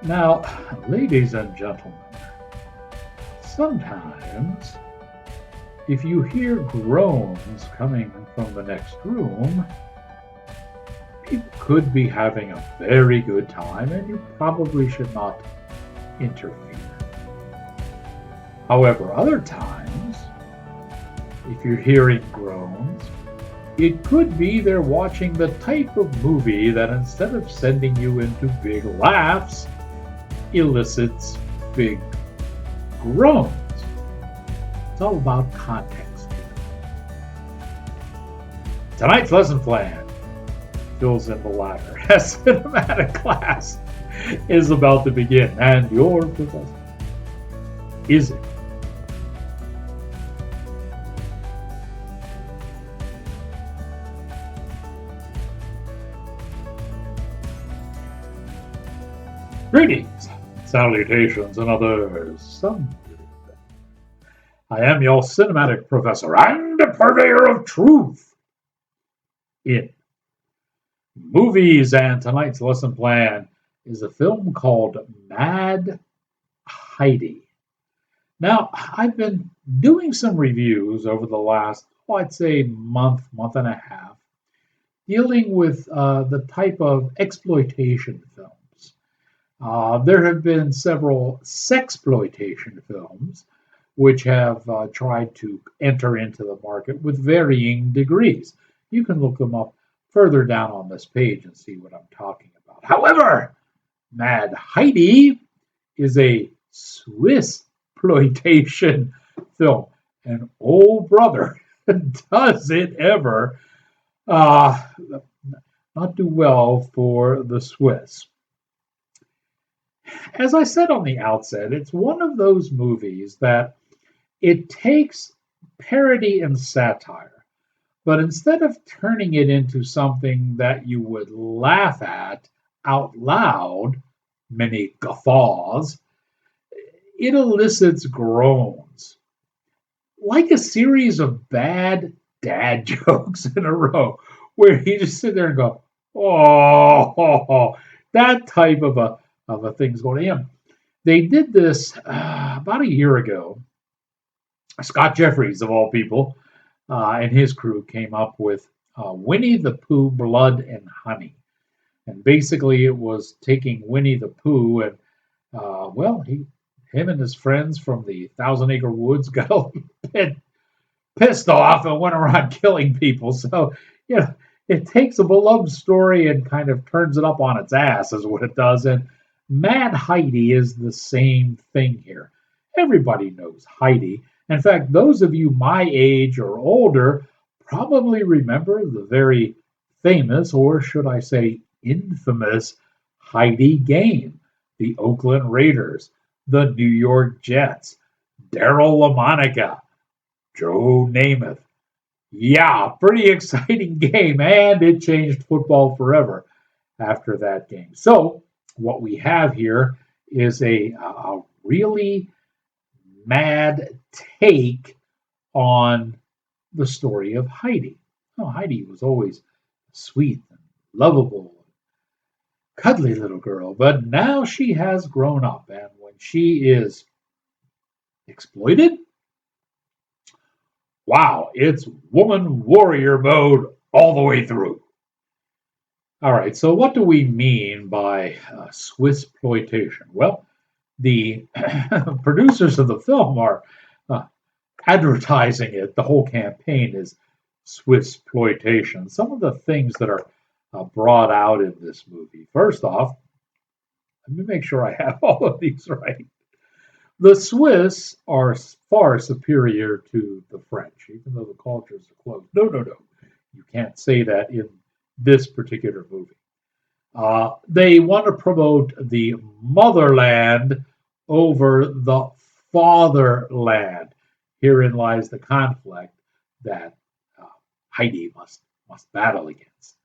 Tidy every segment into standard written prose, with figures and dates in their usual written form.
Now, ladies and gentlemen, sometimes if you hear groans coming from the next room, people could be having a very good time and you probably should not interfere. However, other times, if you're hearing groans, it could be they're watching the type of movie that instead of sending you into big laughs, elicits big groans. It's all about context here. Tonight's lesson plan fills in the latter as cinematic class is about to begin. And your professor is it? Greetings, salutations, and others. I am your cinematic professor and purveyor of truth in movies. And tonight's lesson plan is a film called Mad Heidi. Now, I've been doing some reviews over the last, I'd say, month and a half, dealing with the type of exploitation films. There have been several sexploitation films which have tried to enter into the market with varying degrees. You can look them up further down on this page and see what I'm talking about. However, Mad Heidi is a Swiss exploitation film, and oh brother, does it ever uh, not do well for the Swiss. As I said on the outset, it's one of those movies that it takes parody and satire, but instead of turning it into something that you would laugh at out loud, many guffaws, it elicits groans, like a series of bad dad jokes in a row, where you just sit there and go, oh, that type of a thing's going on. They did this about a year ago. Scott Jeffries, of all people, and his crew came up with Winnie the Pooh Blood and Honey. And basically, it was taking Winnie the Pooh and, him and his friends from the Thousand Acre Woods got a bit pissed off and went around killing people. So, you know, it takes a beloved story and kind of turns it up on its ass, is what it does. And Mad Heidi is the same thing here. Everybody knows Heidi. In fact, those of you my age or older probably remember the very famous, or should I say infamous, Heidi game. The Oakland Raiders, the New York Jets, Daryl LaMonica, Joe Namath. Yeah, pretty exciting game, and it changed football forever after that game. So, what we have here is a really mad take on the story of Heidi. Oh, Heidi was always sweet and lovable, cuddly little girl, but now she has grown up, and when she is exploited, wow, it's woman warrior mode all the way through. All right, so what do we mean by Swiss exploitation? Well, the producers of the film are uh, advertising it. The whole campaign is Swiss exploitation. Some of the things that are brought out in this movie. First off, let me make sure I have all of these right. The Swiss are far superior to the French, even though the cultures are close. No, no, no. You can't say that in this particular movie. They want to promote the motherland over the fatherland. Herein lies the conflict that uh, Heidi must battle against.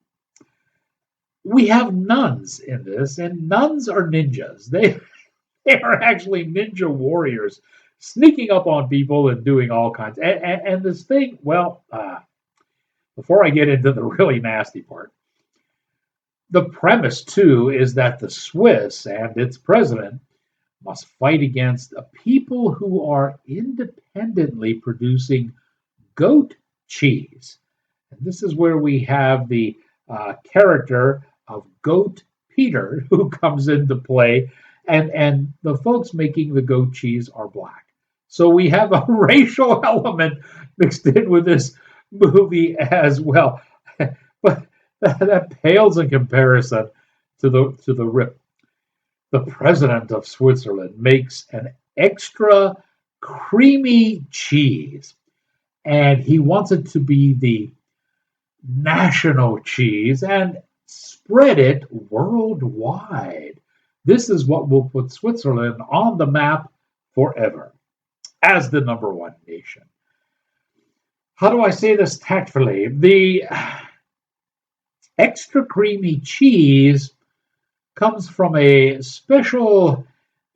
We have nuns in this, and nuns are ninjas. They are actually ninja warriors sneaking up on people and doing all kinds. And this thing, before I get into the really nasty part, The premise, too, is that the Swiss and its president must fight against a people who are independently producing goat cheese. And this is where we have the character of Goat Peter who comes into play, and the folks making the goat cheese are black. So we have a racial element mixed in with this movie as well. But that pales in comparison to the rip. The president of Switzerland makes an extra creamy cheese, and he wants it to be the national cheese and spread it worldwide. This is what will put Switzerland on the map forever as the number one nation. How do I say this tactfully? The extra creamy cheese comes from a special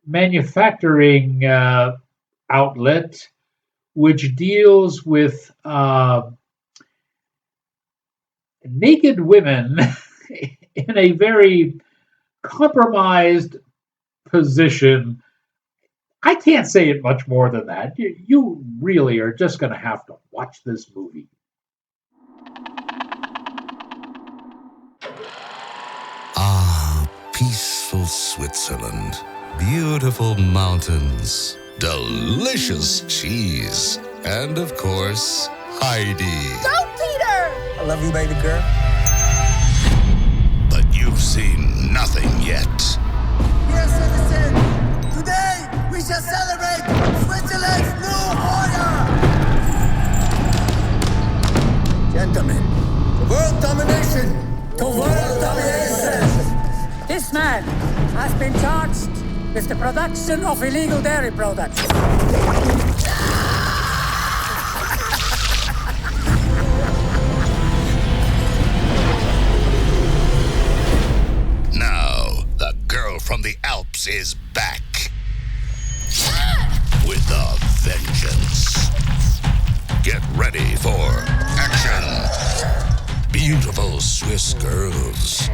manufacturing outlet which deals with naked women in a very compromised position. I can't say it much more than that. You really are just going to have to watch this movie. Ah, peaceful Switzerland. Beautiful mountains. Delicious cheese. And of course, Heidi. Go, Peter! I love you, baby girl. But you've seen nothing yet. Dear citizen, today we shall celebrate Switzerland's new order. Gentlemen, to world domination. To world domination. This man has been charged with the production of illegal dairy products. Now, the girl from the Alps is back. With a vengeance. Get ready for action. Beautiful Swiss girls.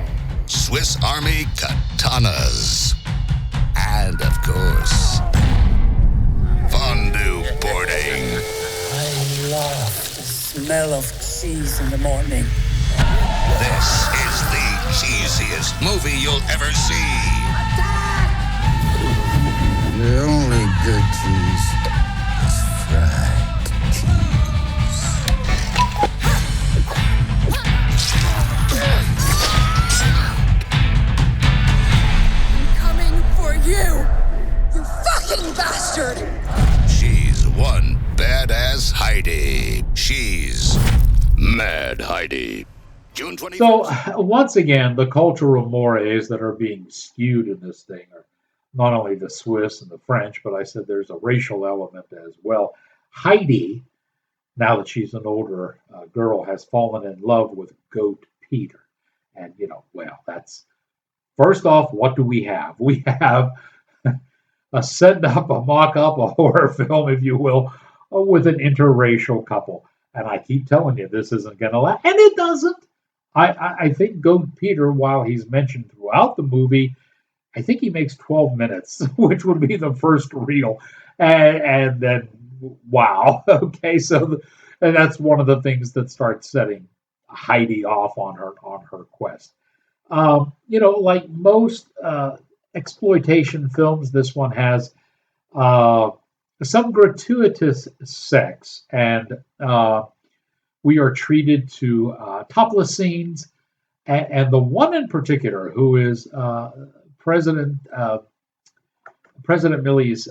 Swiss Army katanas. And of course, fondue boarding. I love the smell of cheese in the morning. This is the cheesiest movie you'll ever see. The only good cheese is fried cheese. I'm coming for you, you fucking bastard! She's one badass Heidi. She's Mad Heidi. June 21st. So, once again, the cultural mores that are being skewed in this thing are not only the Swiss and the French, but I said there's a racial element as well. Heidi, now that she's an older girl, has fallen in love with Goat Peter. And, well, that's first off, what do we have? We have a send up, a mock up, a horror film, if you will, with an interracial couple. And I keep telling you, this isn't going to last. And it doesn't. I think Goat Peter, while he's mentioned throughout the movie, I think he makes 12 minutes, which would be the first reel. And then, wow. Okay, so and that's one of the things that starts setting Heidi off on her quest. Like most exploitation films, this one has some gratuitous sex, and we are treated to topless scenes. And the one in particular, who is President Milley's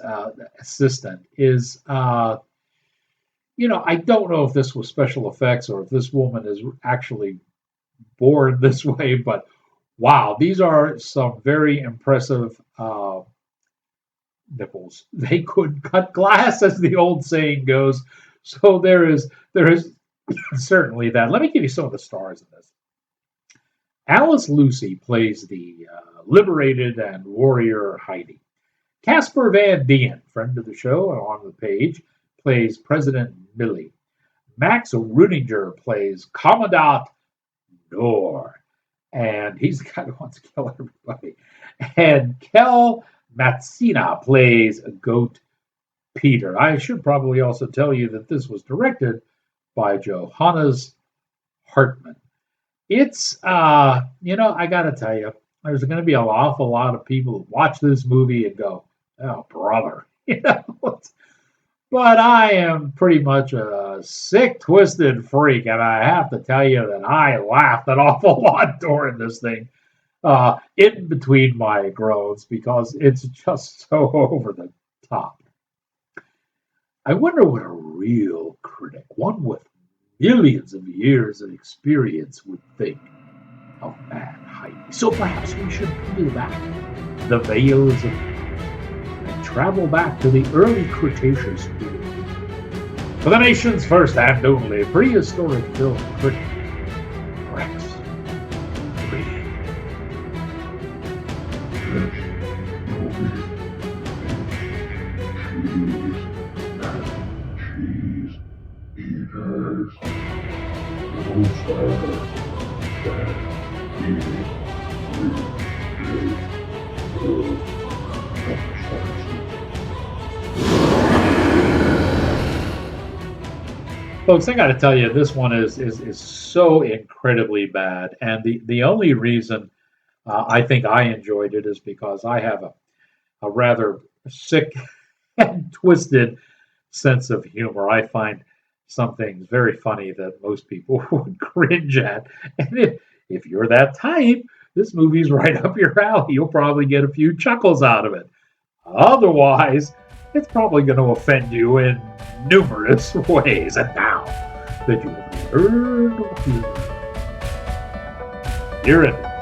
assistant, is I don't know if this was special effects or if this woman is actually born this way, but wow, these are some very impressive nipples. They could cut glass, as the old saying goes. So there is certainly that. Let me give you some of the stars in this. Alice Lucy plays the liberated and warrior Heidi. Casper Van Dien, friend of the show and on the page, plays President Millie. Max Rudinger plays Commandant Nor. and he's the guy who wants to kill everybody. And Kel Matsina plays Goat Peter. I should probably also tell you that this was directed by Johannes Hartman. It's, I got to tell you, there's going to be an awful lot of people who watch this movie and go, oh, brother. But I am pretty much a sick, twisted freak, and I have to tell you that I laughed an awful lot during this thing, in between my groans, because it's just so over the top. I wonder what a real critic, one with millions of years of experience, would think of Mad Heidi. So perhaps we should peel back the veils of and travel back to the early Cretaceous period. For the nation's first and only prehistoric film critic, Rex Reed. Folks, I got to tell you, this one is so incredibly bad, and the only reason I think I enjoyed it is because I have a rather sick and twisted sense of humor. I find some things very funny that most people would cringe at, and if you're that type, this movie's right up your alley. You'll probably get a few chuckles out of it. Otherwise, it's probably going to offend you in numerous ways. And now that you have learned, you're in it.